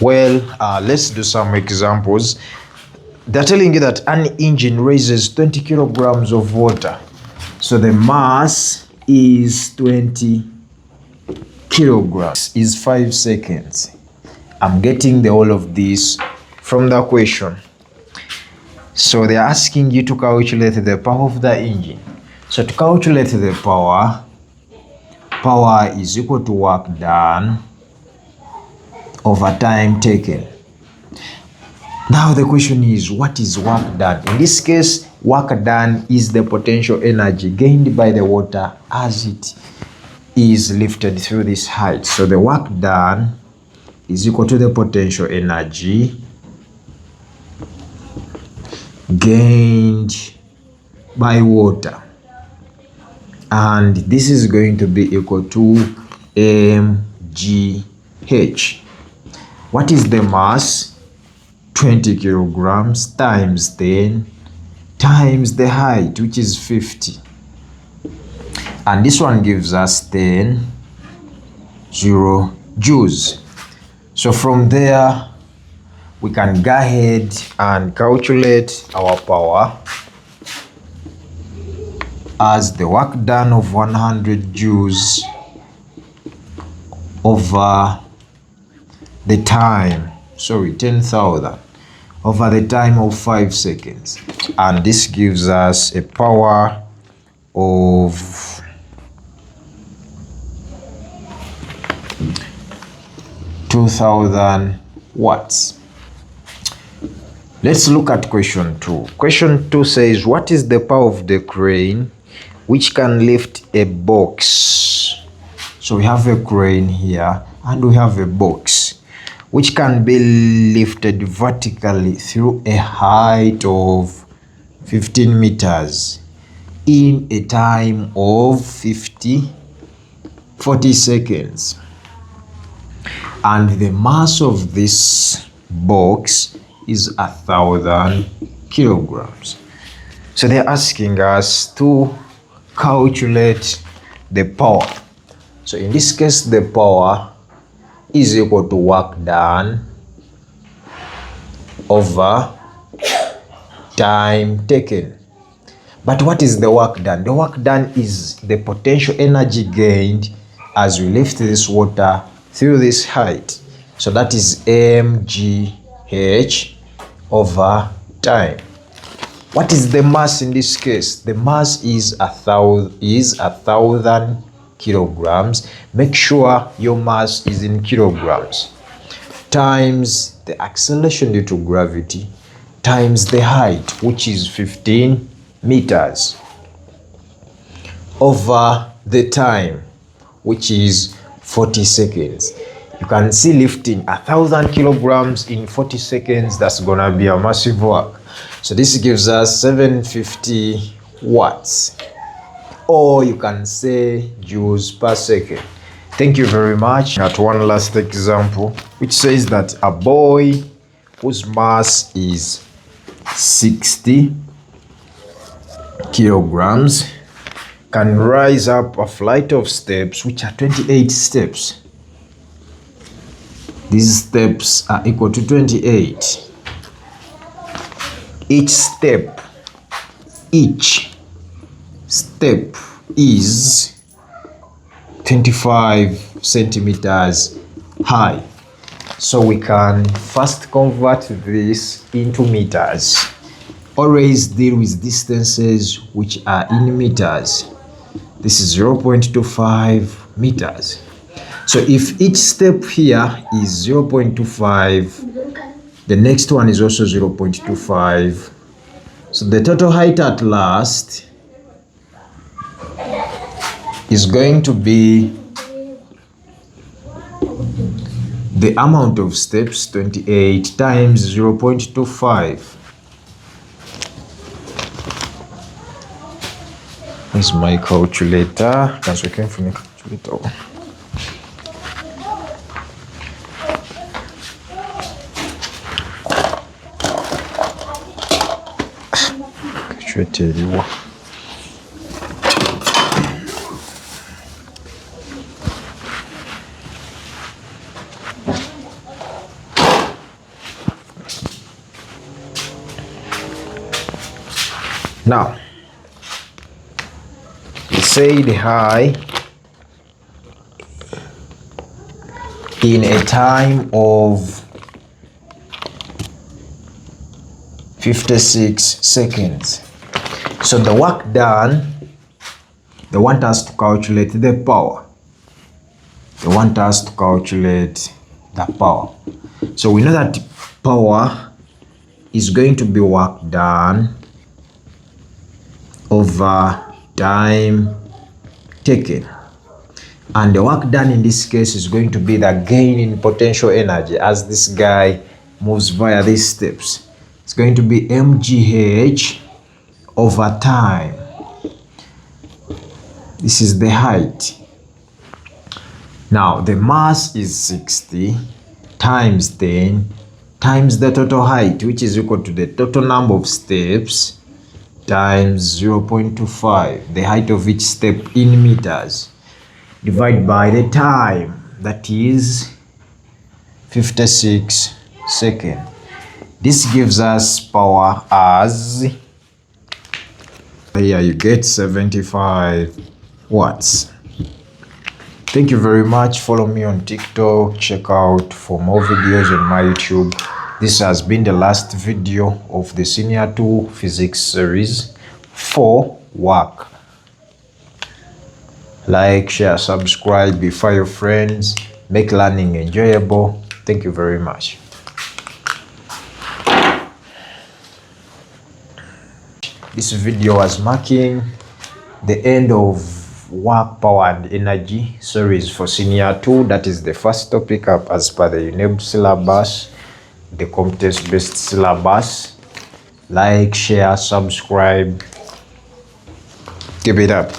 Well, let's do some examples. They're telling you that an engine raises 20 kilograms of water. So the mass is 20 kilograms, is 5 seconds. I'm getting the whole of this from the question. So they're asking you to calculate the power of the engine. So to calculate the power is equal to work done over time taken. Now the question is, what is work done? In this case, work done is the potential energy gained by the water as it is lifted through this height. So the work done is equal to the potential energy gained by water. And this is going to be equal to mgh. What is the mass? 20 kilograms times 10 times the height, which is 50. And this one gives us 10 joules. So from there, we can go ahead and calculate our power as the work done of 100 joules over the time, 10,000 over the time of 5 seconds. And this gives us a power of 2000 watts. Let's look at question 2. Question 2 says, what is the power of the crane which can lift a box? So we have a crane here and we have a box which can be lifted vertically through a height of 15 meters in a time of 40 seconds. And the mass of this box is 1,000 kilograms. So they're asking us to calculate the power. So in this case, the power is equal to work done over time taken. But what is the work done? The work done is the potential energy gained as we lift this water through this height. So that is mgh over time. What is the mass in this case? The mass is 1,000 kilograms. Make sure your mass is in kilograms, times the acceleration due to gravity, times the height, which is 15 meters, over the time, which is 40 seconds. You can see lifting 1,000 kilograms in 40 seconds, that's gonna be a massive work. So this gives us 750 watts, or you can say joules per second. Thank you very much. At one last example, which says that a boy whose mass is 60 kilograms can rise up a flight of steps, which are 28 steps. These steps are equal to 28. Each step is 25 centimeters high. So we can first convert this into meters. Always deal with distances which are in meters. This is 0.25 meters. So if each step here is 0.25, the next one is also 0.25. So the total height at last is going to be the amount of steps, 28 times 0.25. Here's my calculator. That's working for me. Calculator. Now, we said high in a time of 56 seconds. So the work done, they want us to calculate the power. They want us to calculate the power. So we know that power is going to be work done over time taken. And the work done in this case is going to be the gain in potential energy as this guy moves via these steps. It's going to be mgh over time. This is the height. Now the mass is 60 times 10 times the total height, which is equal to the total number of steps times 0.25, the height of each step in meters, divided by the time, that is 56 seconds. This gives us power as, here you get 75 watts. Thank you very much. Follow me on TikTok. Check out for more videos on my YouTube. This has been the last video of the Senior 2 Physics series for work. Like, share, subscribe, before your friends. Make learning enjoyable. Thank you very much. This video was marking the end of work, power and energy series for Senior 2. That is the first topic up as per the UNEB syllabus, the competence-based syllabus. Like, share, subscribe. Keep it up.